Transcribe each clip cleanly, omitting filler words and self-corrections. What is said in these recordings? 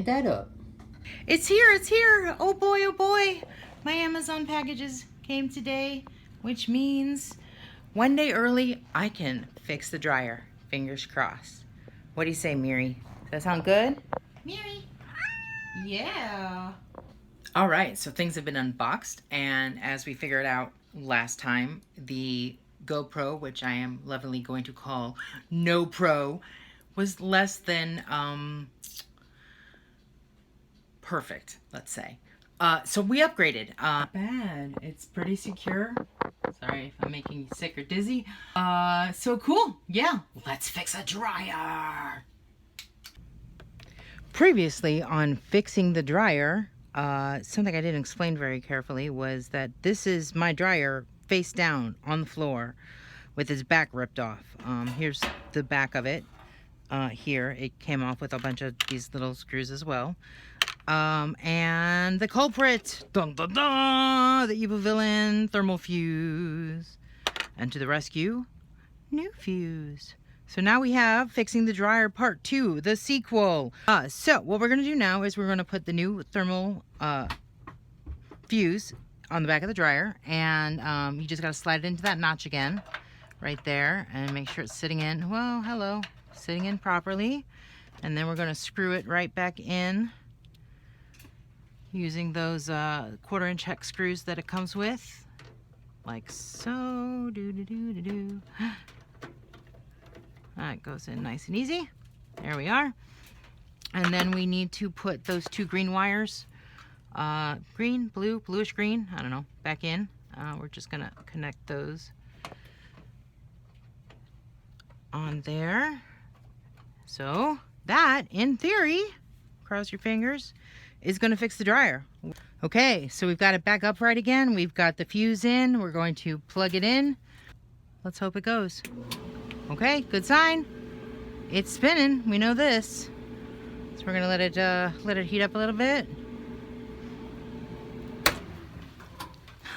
that up? It's here, it's here. Oh boy, oh boy. My Amazon packages came today, which means one day early, I can fix the dryer. Fingers crossed. What do you say, Miri? Does that sound good? Miri? Yeah. All right, so things have been unboxed, and as we figured out last time, the GoPro, which I am lovingly going to call No Pro, was less than perfect, let's say. So we upgraded. Bad. It's pretty secure. Sorry if I'm making you sick or dizzy. So cool. Yeah, let's fix a dryer. Previously on fixing the dryer, something I didn't explain very carefully was that this is my dryer face down on the floor with its back ripped off. Here's the back of it. Here it came off with a bunch of these little screws as well. And the culprit, dun dun dun, the evil villain, thermal fuse. And to the rescue, new fuse. So now we have Fixing the Dryer Part 2, the sequel. So what we're going to do now is we're going to put the new thermal fuse on the back of the dryer. And you just got to slide it into that notch again, right there. And make sure it's sitting in, well, hello, sitting in properly. And then we're going to screw it right back in using those 1/4-inch hex screws that it comes with, like so. That goes in nice and easy. There we are. And then we need to put those 2 green wires, green, blue, bluish green, I don't know, back in. We're just gonna connect those on there. So that, in theory, cross your fingers, is going to fix the dryer. Okay, so we've got it back upright again. We've got the fuse in. We're going to plug it in. Let's hope it goes. Okay, good sign. It's spinning. We know this. So we're going to let it heat up a little bit.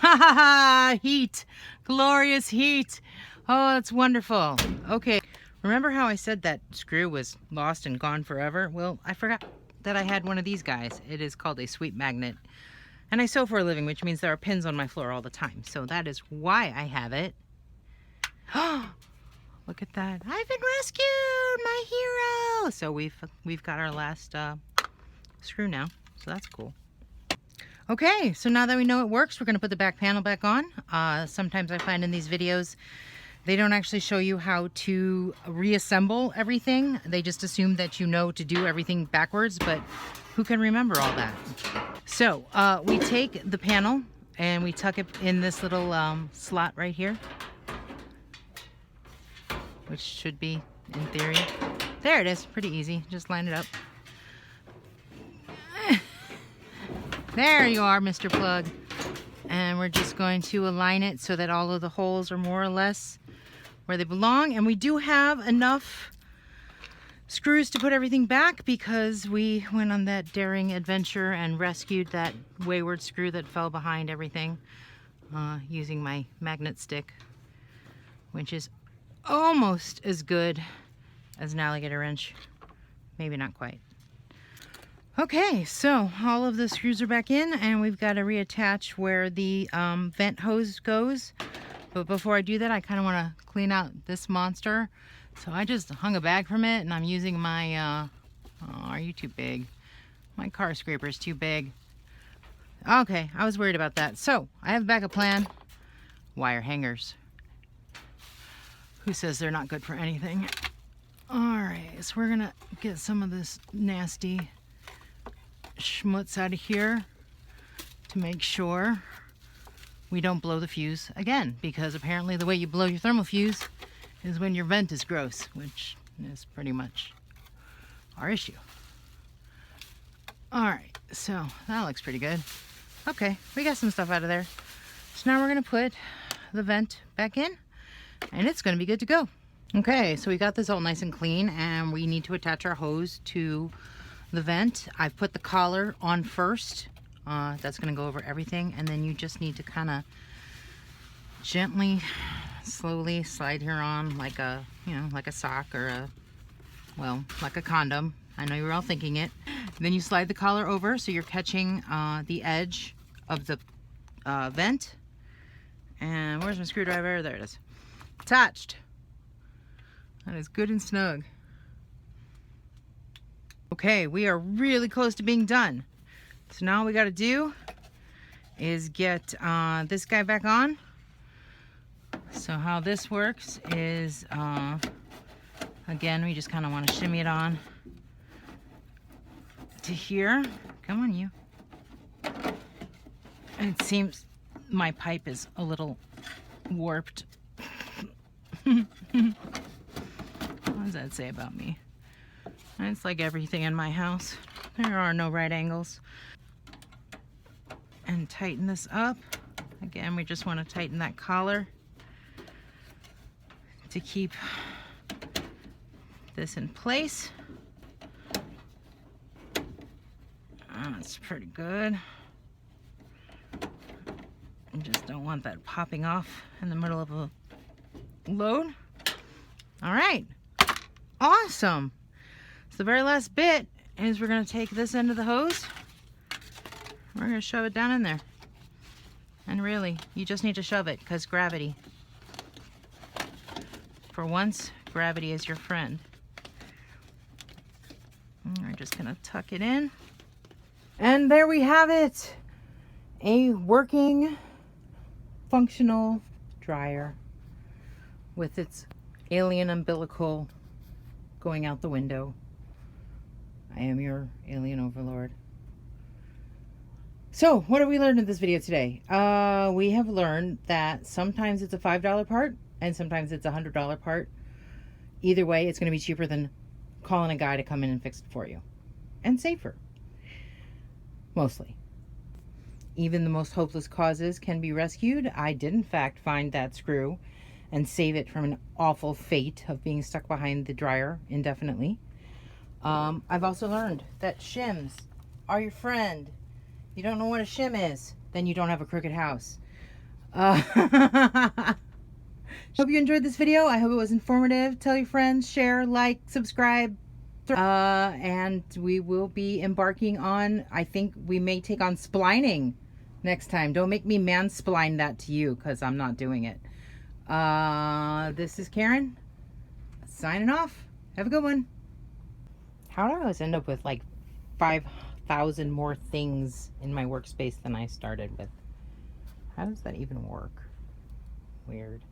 Ha ha ha! Heat! Glorious heat! Oh, that's wonderful. Okay, remember how I said that screw was lost and gone forever? Well, I forgot that I had one of these guys. It is called a sweep magnet. And I sew for a living, which means there are pins on my floor all the time. So that is why I have it. Oh, look at that. I've been rescued, my hero. So we've got our last screw now. So that's cool. Okay, so now that we know it works, we're going to put the back panel back on. Sometimes I find in these videos they don't actually show you how to reassemble everything. They just assume that you know to do everything backwards, but who can remember all that? So we take the panel and we tuck it in this little slot right here, which should be, in theory, there it is. Pretty easy. Just line it up. There you are, Mr. Plug. And we're just going to align it so that all of the holes are more or less where they belong. And we do have enough screws to put everything back because we went on that daring adventure and rescued that wayward screw that fell behind everything using my magnet stick, which is almost as good as an alligator wrench. Maybe not quite. Okay, so all of the screws are back in and we've got to reattach where the vent hose goes. But before I do that, I kind of want to clean out this monster. So I just hung a bag from it and I'm using my, oh, are you too big? My car scraper is too big. Okay, I was worried about that. So I have a backup plan. Wire hangers. Who says they're not good for anything? All right, so we're gonna get some of this nasty schmutz out of here to make sure we don't blow the fuse again, because apparently the way you blow your thermal fuse is when your vent is gross, which is pretty much our issue. All right, so that looks pretty good. Okay, we got some stuff out of there. So now we're gonna put the vent back in and it's gonna be good to go. Okay, so we got this all nice and clean and we need to attach our hose to the vent. I've put the collar on first. That's gonna go over everything, and then you just need to kind of gently, slowly slide her on like a, you know, like a sock or a, well, like a condom. I know you were all thinking it. Then you slide the collar over so you're catching the edge of the vent. And where's my screwdriver? There it is. Attached. That is good and snug. Okay, we are really close to being done. So now all we got to do is get this guy back on. So how this works is, again, we just kind of want to shimmy it on to here. Come on, you. And it seems my pipe is a little warped. What does that say about me? It's like everything in my house. There are no right angles. And tighten this up. Again, we just want to tighten that collar to keep this in place. That's pretty good. You just don't want that popping off in the middle of a load. All right, awesome. So the very last bit is we're going to take this end of the hose. We're going to shove it down in there. And really, you just need to shove it because gravity. For once, gravity is your friend. And we're just going to tuck it in. And there we have it. A working, functional dryer with its alien umbilical going out the window. I am your alien overlord. So, what have we learned in this video today? We have learned that sometimes it's a $5 part and sometimes it's a $100 part. Either way, it's going to be cheaper than calling a guy to come in and fix it for you. And safer. Mostly. Even the most hopeless causes can be rescued. I did, in fact, find that screw and save it from an awful fate of being stuck behind the dryer indefinitely. I've also learned that shims are your friend. You don't know what a shim is, then you don't have a crooked house. Hope you enjoyed this video. I hope it was informative. Tell your friends, share, like, subscribe. And we will be embarking on, I think we may take on splining next time. Don't make me mansplain that to you because I'm not doing it. This is Karen signing off. Have a good one. How do I always end up with like 5,000 more things in my workspace than I started with? How does that even work? Weird.